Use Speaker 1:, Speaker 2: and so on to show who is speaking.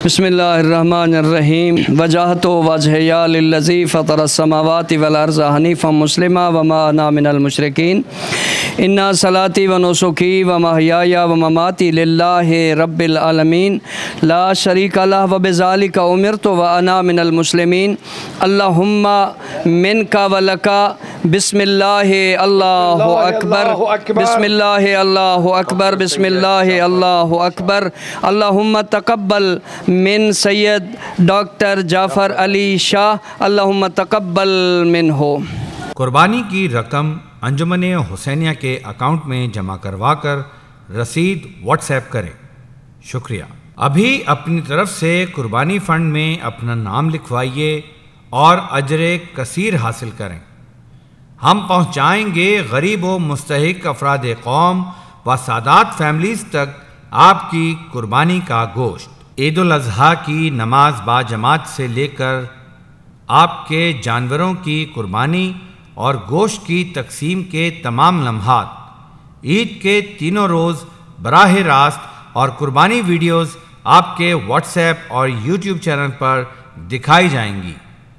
Speaker 1: بسم اللہ الرحمن الرحیم وجہت وجہی للذی فطر السماوات والارض حنیفا مسلما وما انا من المشرکین ان صلاتی و نسکی و محیای و مماتی للہ رب العالمین لا شریک لہ و بذالک امرت و انا من المسلمین اللہم منک و لک بسم اللہ اللہ اکبر بسم اللہ اللہ اکبر بسم اللہ اللہ اکبر اللہم تقبل من سید ڈاکٹر جعفر علی شاہ اللہم تقبل منہ۔
Speaker 2: قربانی کی رقم انجمن حسینیہ کے اکاؤنٹ میں جمع کروا کر رسید واٹس ایپ کریں۔ شکریہ۔ ابھی اپنی طرف سے قربانی فنڈ میں اپنا نام لکھوائیے اور اجر کثیر حاصل کریں۔ ہم پہنچائیں گے غریب و مستحق افراد قوم و سادات فیملیز تک آپ کی قربانی کا گوشت۔ عید الاضحیٰ کی نماز با جماعت سے لے کر آپ کے جانوروں کی قربانی اور گوشت کی تقسیم کے تمام لمحات عید کے تینوں روز براہ راست اور قربانی ویڈیوز آپ کے واٹس ایپ اور یوٹیوب چینل پر دکھائی جائیں گی۔